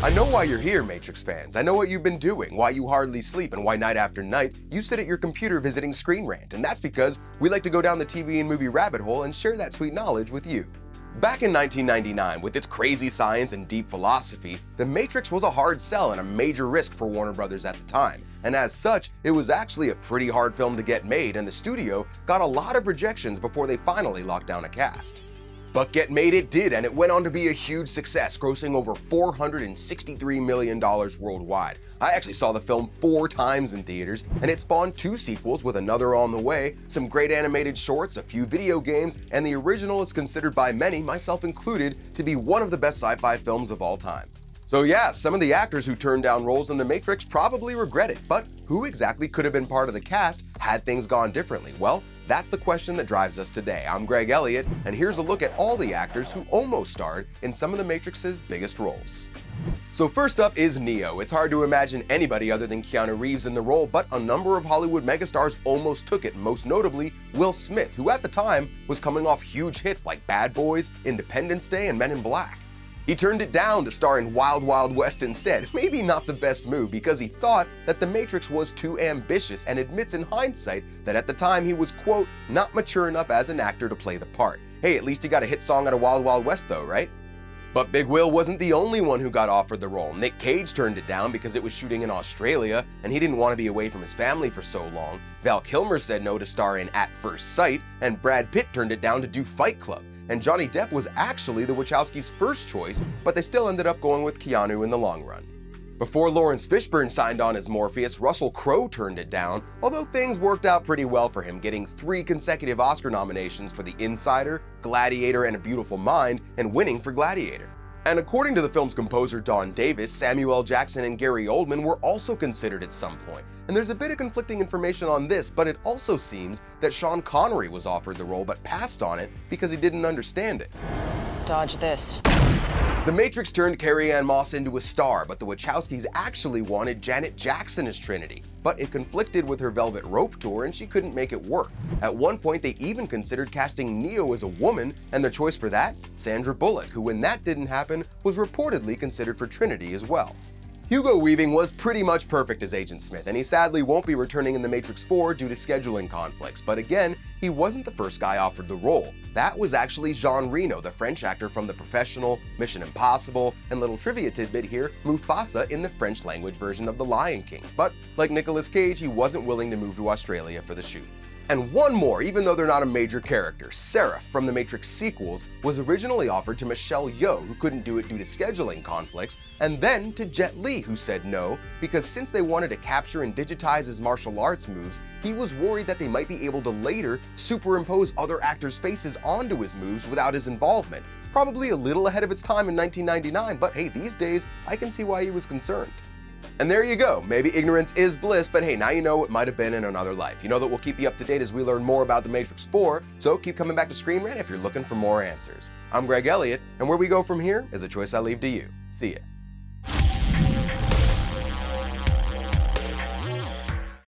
I know why you're here, Matrix fans. I know what you've been doing, why you hardly sleep, and why night after night you sit at your computer visiting Screen Rant, and that's because we like to go down the TV and movie rabbit hole and share that sweet knowledge with you. Back in 1999, with its crazy science and deep philosophy, The Matrix was a hard sell and a major risk for Warner Brothers at the time, and as such, it was actually a pretty hard film to get made, and the studio got a lot of rejections before they finally locked down a cast. But get made it did, and it went on to be a huge success, grossing over $463 million worldwide. I actually saw the film 4 times in theaters, and it spawned 2 sequels with another on the way, some great animated shorts, a few video games, and the original is considered by many, myself included, to be one of the best sci-fi films of all time. So yeah, some of the actors who turned down roles in The Matrix probably regret it, but who exactly could have been part of the cast had things gone differently? Well, that's the question that drives us today. I'm Greg Elliott, and here's a look at all the actors who almost starred in some of The Matrix's biggest roles. So first up is Neo. It's hard to imagine anybody other than Keanu Reeves in the role, but a number of Hollywood megastars almost took it, most notably Will Smith, who at the time was coming off huge hits like Bad Boys, Independence Day, and Men in Black. He turned it down to star in Wild Wild West instead, maybe not the best move because he thought that The Matrix was too ambitious and admits in hindsight that at the time he was, quote, not mature enough as an actor to play the part. Hey, at least he got a hit song out of Wild Wild West though, right? But Big Will wasn't the only one who got offered the role. Nick Cage turned it down because it was shooting in Australia and he didn't want to be away from his family for so long. Val Kilmer said no to star in At First Sight, and Brad Pitt turned it down to do Fight Club. And Johnny Depp was actually the Wachowskis' first choice, but they still ended up going with Keanu in the long run. Before Lawrence Fishburne signed on as Morpheus, Russell Crowe turned it down, although things worked out pretty well for him, getting 3 consecutive Oscar nominations for The Insider, Gladiator, and A Beautiful Mind, and winning for Gladiator. And according to the film's composer Don Davis, Samuel L. Jackson and Gary Oldman were also considered at some point. And there's a bit of conflicting information on this, but it also seems that Sean Connery was offered the role but passed on it because he didn't understand it. Dodge this. The Matrix turned Carrie-Anne Moss into a star, but the Wachowskis actually wanted Janet Jackson as Trinity, but it conflicted with her Velvet Rope tour and she couldn't make it work. At one point, they even considered casting Neo as a woman, and their choice for that? Sandra Bullock, who when that didn't happen, was reportedly considered for Trinity as well. Hugo Weaving was pretty much perfect as Agent Smith, and he sadly won't be returning in The Matrix 4 due to scheduling conflicts, but again, he wasn't the first guy offered the role. That was actually Jean Reno, the French actor from The Professional, Mission Impossible, and little trivia tidbit here, Mufasa in the French language version of The Lion King, but like Nicolas Cage, he wasn't willing to move to Australia for the shoot. And one more, even though they're not a major character, Seraph from the Matrix sequels was originally offered to Michelle Yeoh, who couldn't do it due to scheduling conflicts, and then to Jet Li, who said no, because since they wanted to capture and digitize his martial arts moves, he was worried that they might be able to later superimpose other actors' faces onto his moves without his involvement. Probably a little ahead of its time in 1999, but hey, these days, I can see why he was concerned. And there you go, maybe ignorance is bliss, but hey, now you know what might have been in another life. You know that we'll keep you up to date as we learn more about The Matrix 4, so keep coming back to Screen Rant if you're looking for more answers. I'm Greg Elliott, and where we go from here is a choice I leave to you. See ya.